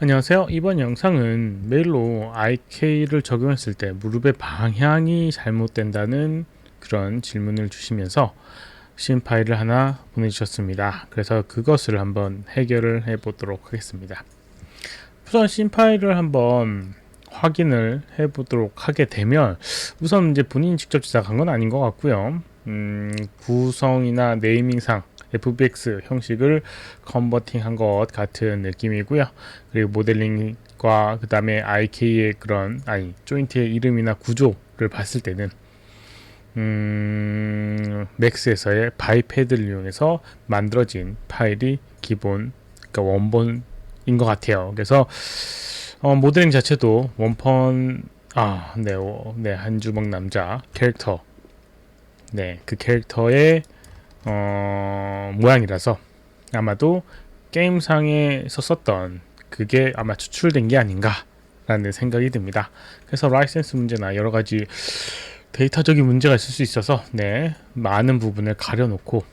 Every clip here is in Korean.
안녕하세요. 이번 영상은 메일로 IK를 적용했을 때 무릎의 방향이 잘못된다는 그런 질문을 주시면서 신 파일을 하나 보내주셨습니다. 그래서 그것을 한번 해결을 해 보도록 하겠습니다. 우선 신 파일을 한번 확인을 해 보도록 하게 되면 우선 이제 본인이 직접 제작한 건 아닌 것 같고요. 구성이나 네이밍상 FBX 형식을 컨버팅한 것 같은 느낌이고요. 그리고 모델링과 그 다음에 IK의 조인트의 이름이나 구조를 봤을 때는 맥스에서의 바이패드를 이용해서 만들어진 파일이 기본, 그러니까 원본인 것 같아요. 그래서 모델링 자체도 원펀 한 주먹 남자 캐릭터, 그 캐릭터의 모양이라서 아마도 게임상에서 썼던 그게 아마 추출된 게 아닌가라는 생각이 듭니다. 그래서 라이센스 문제나 여러 가지 데이터적인 문제가 있을 수 있어서 많은 부분을 가려놓고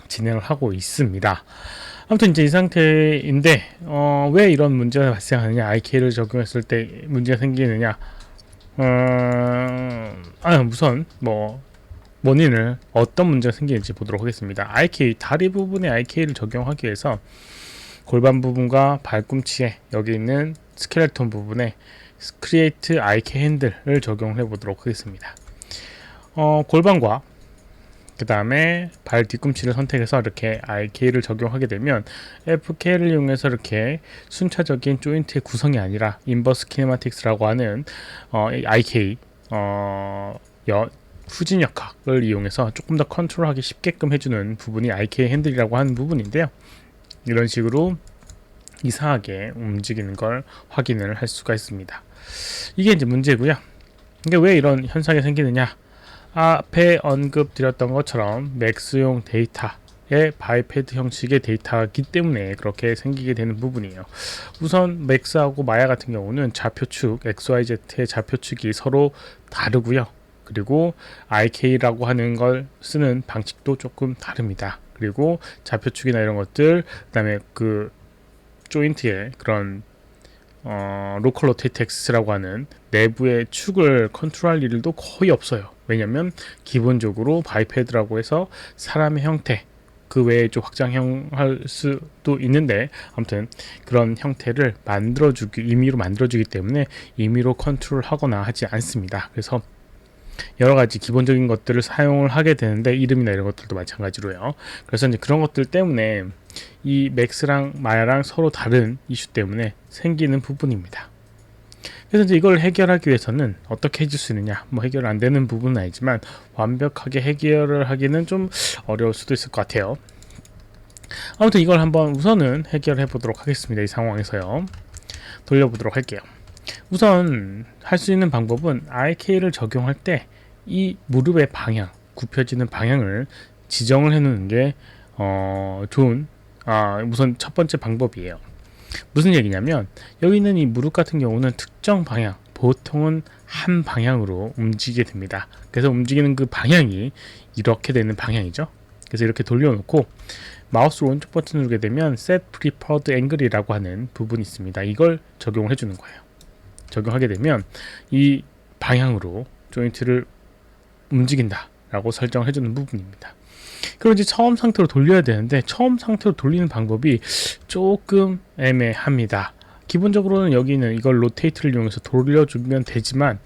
진행을 하고 있습니다. 아무튼 이제 이 상태인데 왜 이런 문제가 발생하느냐, IK를 적용했을 때 문제가 생기느냐, 우선 원인을 어떤 문제가 생기는지 보도록 하겠습니다. IK 다리 부분에 IK를 적용하기 위해서 골반 부분과 발꿈치에 여기 있는 스켈레톤 부분에 Create IK 핸들을 적용해 보도록 하겠습니다. 골반과 그 다음에 발 뒤꿈치를 선택해서 이렇게 IK를 적용하게 되면 FK를 이용해서 이렇게 순차적인 조인트의 구성이 아니라 인버스 키네마틱스라고 하는 IK 후진 역학을 이용해서 조금 더 컨트롤하기 쉽게끔 해주는 부분이 IK 핸들이라고 하는 부분인데요. 이런 식으로 이상하게 움직이는 걸 확인을 할 수가 있습니다. 이게 이제 문제고요. 이게 왜 이런 현상이 생기느냐? 앞에 언급드렸던 것처럼 맥스용 데이터의 바이패드 형식의 데이터이기 때문에 그렇게 생기게 되는 부분이에요. 우선 맥스하고 마야 같은 경우는 좌표축 XYZ의 좌표축이 서로 다르고요. 그리고 IK라고 하는 걸 쓰는 방식도 조금 다릅니다. 그리고 좌표축이나 이런 것들, 그 다음에 그 조인트의 그런 로컬 로테이텍스라고 하는 내부의 축을 컨트롤할 일도 거의 없어요. 왜냐면 기본적으로 바이패드라고 해서 사람의 형태, 그 외에 좀 확장형 할 수도 있는데 아무튼 그런 형태를 임의로 만들어주기 때문에 임의로 컨트롤하거나 하지 않습니다. 그래서 여러 가지 기본적인 것들을 사용을 하게 되는데 이름이나 이런 것들도 마찬가지로요. 그래서 이제 그런 것들 때문에 이 맥스랑 마야랑 서로 다른 이슈 때문에 생기는 부분입니다. 그래서 이제 이걸 해결하기 위해서는 어떻게 해줄 수 있느냐, 해결 안 되는 부분은 아니지만 완벽하게 해결을 하기는 좀 어려울 수도 있을 것 같아요. 아무튼 이걸 한번 우선은 해결해 보도록 하겠습니다. 이 상황에서요. 돌려보도록 할게요. 우선 할 수 있는 방법은 IK를 적용할 때 이 무릎의 방향, 굽혀지는 방향을 지정을 해 놓는 게 좋은 우선 첫 번째 방법이에요. 무슨 얘기냐면 여기 있는 이 무릎 같은 경우는 특정 방향, 보통은 한 방향으로 움직이게 됩니다. 그래서 움직이는 그 방향이 이렇게 되는 방향이죠. 그래서 이렇게 돌려놓고 마우스 오른쪽 버튼 누르게 되면 Set Preferred Angle이라고 하는 부분이 있습니다. 이걸 적용을 해주는 거예요. 적용하게 되면 이 방향으로 조인트를 움직인다 라고 설정을 해주는 부분입니다. 그리고 이제 처음 상태로 돌려야 되는데 처음 상태로 돌리는 방법이 조금 애매합니다. 기본적으로는 여기는 이걸 로테이트를 이용해서 돌려주면 되지만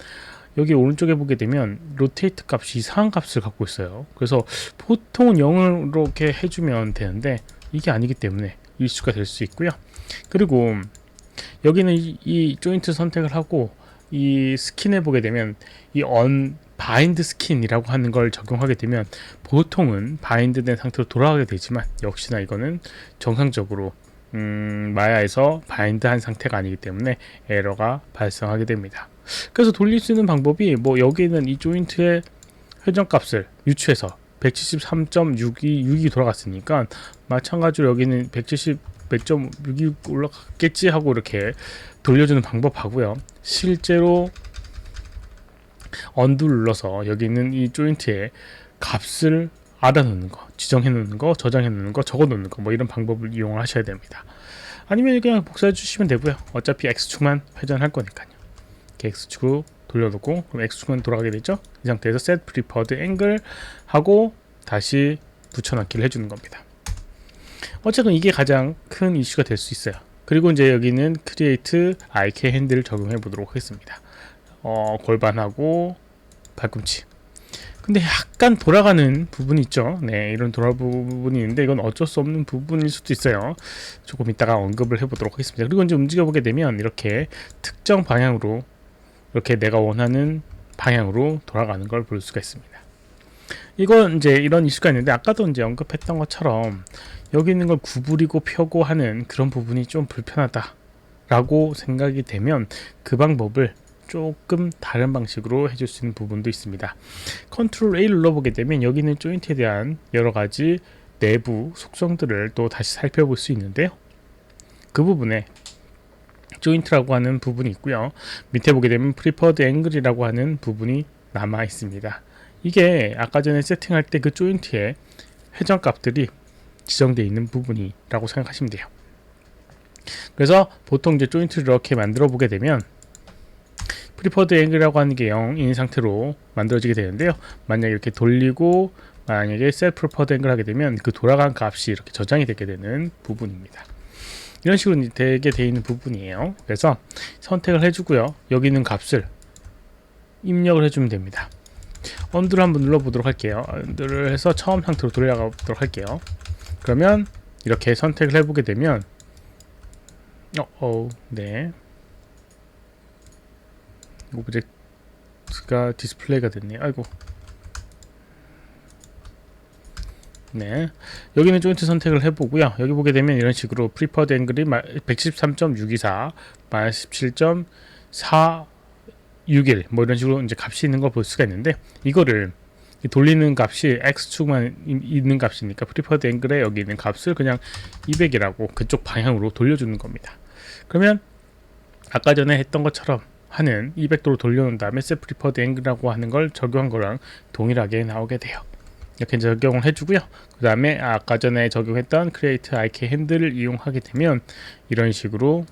여기 오른쪽에 보게 되면 로테이트 값이 이상한 값을 갖고 있어요. 그래서 보통은 0으로 이렇게 해주면 되는데 이게 아니기 때문에 이슈가 될 수 있고요. 그리고 여기는 이 조인트 선택을 하고 이 스킨에 보게 되면 이 바인드 스킨이라고 하는 걸 적용하게 되면 보통은 바인드 된 상태로 돌아가게 되지만 역시나 이거는 정상적으로 마야에서 바인드 한 상태가 아니기 때문에 에러가 발생하게 됩니다. 그래서 돌릴 수 있는 방법이 여기는 이 조인트의 회전값을 유추해서 173.6이 돌아갔으니까 마찬가지로 여기는 170 100.6이 올라갔겠지 하고 이렇게 돌려주는 방법하고요. 실제로 언두 눌러서 여기 있는 이 조인트의 값을 알아놓는 거, 지정해 놓는 거, 저장해 놓는 거, 적어 놓는 거 이런 방법을 이용을 하셔야 됩니다. 아니면 그냥 복사해 주시면 되고요. 어차피 X축만 회전할 거니까요. 이렇게 X축으로 돌려놓고 그럼 X축은 돌아가게 되죠. 이 상태에서 set preferred angle 하고 다시 붙여넣기를 해주는 겁니다. 어쨌든 이게 가장 큰 이슈가 될 수 있어요. 그리고 이제 여기는 create IK 핸들을 적용해 보도록 하겠습니다. 골반하고 발꿈치. 근데 약간 돌아가는 부분이 있죠. 네, 이런 돌아가는 부분이 있는데 이건 어쩔 수 없는 부분일 수도 있어요. 조금 이따가 언급을 해보도록 하겠습니다. 그리고 이제 움직여보게 되면 이렇게 특정 방향으로 이렇게 내가 원하는 방향으로 돌아가는 걸 볼 수가 있습니다. 이건 이제 이런 이슈가 있는데 아까도 이제 언급했던 것처럼 여기 있는 걸 구부리고 펴고 하는 그런 부분이 좀 불편하다라고 생각이 되면 그 방법을 조금 다른 방식으로 해줄 수 있는 부분도 있습니다. 컨트롤 A 눌러보게 되면 여기 있는 조인트에 대한 여러 가지 내부 속성들을 또 다시 살펴볼 수 있는데요. 그 부분에 조인트라고 하는 부분이 있고요. 밑에 보게 되면 preferred angle이라고 하는 부분이 남아 있습니다. 이게 아까 전에 세팅할 때 그 조인트의 회전값들이 지정되어 있는 부분이라고 생각하시면 돼요. 그래서 보통 이제 조인트를 이렇게 만들어 보게 되면 preferred angle이라고 하는 게 0인 상태로 만들어지게 되는데요. 만약에 이렇게 돌리고 만약에 set preferred angle 하게 되면 그 돌아간 값이 이렇게 저장이 되게 되는 부분입니다. 이런 식으로 되게 되어 있는 부분이에요. 그래서 선택을 해주고요. 여기 있는 값을 입력을 해주면 됩니다. 언두를 한번 눌러보도록 할게요. 언두를 해서 처음 상태로 돌아가 보도록 할게요. 그러면 이렇게 선택을 해보게 되면 네, 오브젝트가 디스플레이가 됐네요. 아이고. 네, 여기는 조인트 선택을 해보고요. 여기 보게 되면 이런 식으로 preferred angle이 113.624, 17.461 뭐 이런 식으로 이제 값이 있는 걸 볼 수가 있는데 이거를 돌리는 값이 x축만 있는 값이니까 preferred angle에 여기 있는 값을 그냥 200이라고 그쪽 방향으로 돌려주는 겁니다. 그러면 아까 전에 했던 것처럼 하는 200도로 돌려놓은 다음에 set preferred angle이라고 하는 걸 적용한 거랑 동일하게 나오게 돼요. 이렇게 적용을 해주고요. 그 다음에 아까 전에 적용했던 create IK 핸들을 이용하게 되면 이런 식으로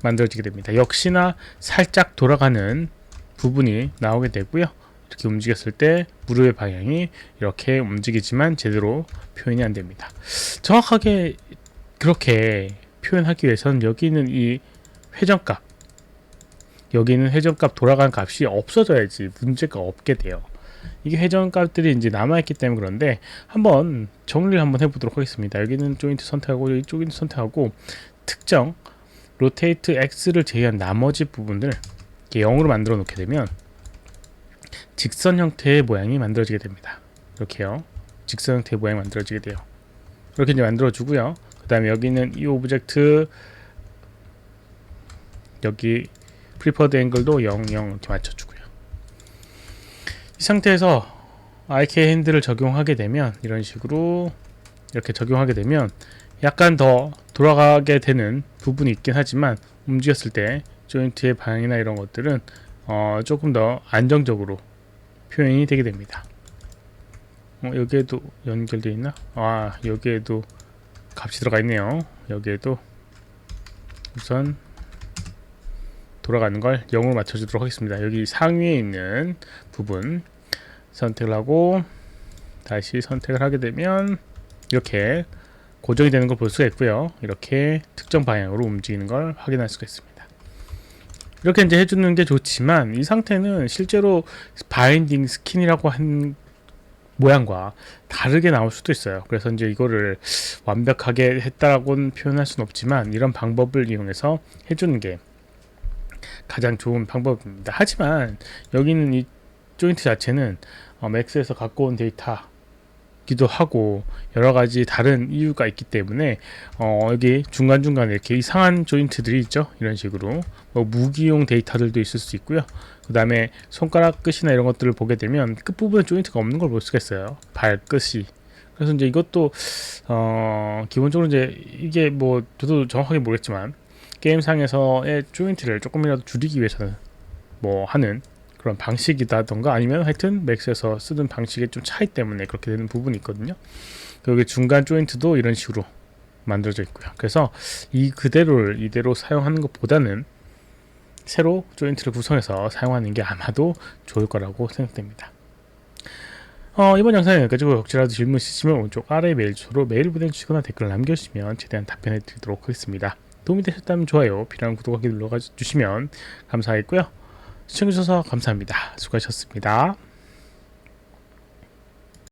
만들어지게 됩니다. 역시나 살짝 돌아가는 부분이 나오게 되고요. 이렇게 움직였을 때 무릎의 방향이 이렇게 움직이지만 제대로 표현이 안 됩니다. 정확하게 그렇게 표현하기 위해서는 여기 있는 이 회전값, 여기 있는 회전값 돌아간 값이 없어져야지 문제가 없게 돼요. 이게 회전값들이 이제 남아있기 때문에 그런데 한번 정리를 한번 해보도록 하겠습니다. 여기는 조인트 선택하고 여기 조인트 선택하고 특정 로테이트 X를 제외한 나머지 부분들 이렇게 0으로 만들어 놓게 되면 직선 형태의 모양이 만들어지게 됩니다. 이렇게요. 직선 형태의 모양이 만들어지게 돼요. 이렇게 이제 만들어 주고요. 그 다음에 여기는 이 오브젝트 여기 preferred angle도 0, 0 이렇게 맞춰주고요. 이 상태에서 IK 핸들을 적용하게 되면 이런 식으로 이렇게 적용하게 되면 약간 더 돌아가게 되는 부분이 있긴 하지만 움직였을 때 조인트의 방향이나 이런 것들은 조금 더 안정적으로 표현이 되게 됩니다. 여기에도 연결되어 있나? 여기에도 값이 들어가 있네요. 여기에도 우선 돌아가는 걸 0으로 맞춰주도록 하겠습니다. 여기 상위에 있는 부분 선택을 하고 다시 선택을 하게 되면 이렇게 고정이 되는 걸 볼 수가 있고요. 이렇게 특정 방향으로 움직이는 걸 확인할 수가 있습니다. 이렇게 이제 해주는 게 좋지만 이 상태는 실제로 바인딩 스킨이라고 한 모양과 다르게 나올 수도 있어요. 그래서 이제 이거를 완벽하게 했다라고는 표현할 수는 없지만 이런 방법을 이용해서 해주는 게 가장 좋은 방법입니다. 하지만 여기는 이 조인트 자체는 맥스에서 갖고 온 데이터기도 하고 여러 가지 다른 이유가 있기 때문에 여기 중간중간에 이렇게 이상한 조인트들이 있죠. 이런 식으로 무기용 데이터들도 있을 수 있고요. 그 다음에 손가락 끝이나 이런 것들을 보게 되면 끝부분에 조인트가 없는 걸 볼 수가 있어요. 발끝이. 그래서 이제 이것도 기본적으로 이제 이게 뭐 저도 정확하게 모르겠지만 게임상에서의 조인트를 조금이라도 줄이기 위해서는 뭐 하는 그런 방식이다던가 아니면 하여튼 맥스에서 쓰는 방식의 좀 차이 때문에 그렇게 되는 부분이 있거든요. 여기 중간 조인트도 이런 식으로 만들어져 있고요. 그래서 이 그대로를 이대로 사용하는 것보다는 새로 조인트를 구성해서 사용하는 게 아마도 좋을 거라고 생각됩니다. 이번 영상은 여기까지고 혹시라도 질문 있으시면 오른쪽 아래 메일 주소로 메일 보내주시거나 댓글을 남겨주시면 최대한 답변해 드리도록 하겠습니다. 도움이 되셨다면 좋아요, 필요한 구독하기 눌러주시면 감사하겠고요. 시청해주셔서 감사합니다. 수고하셨습니다.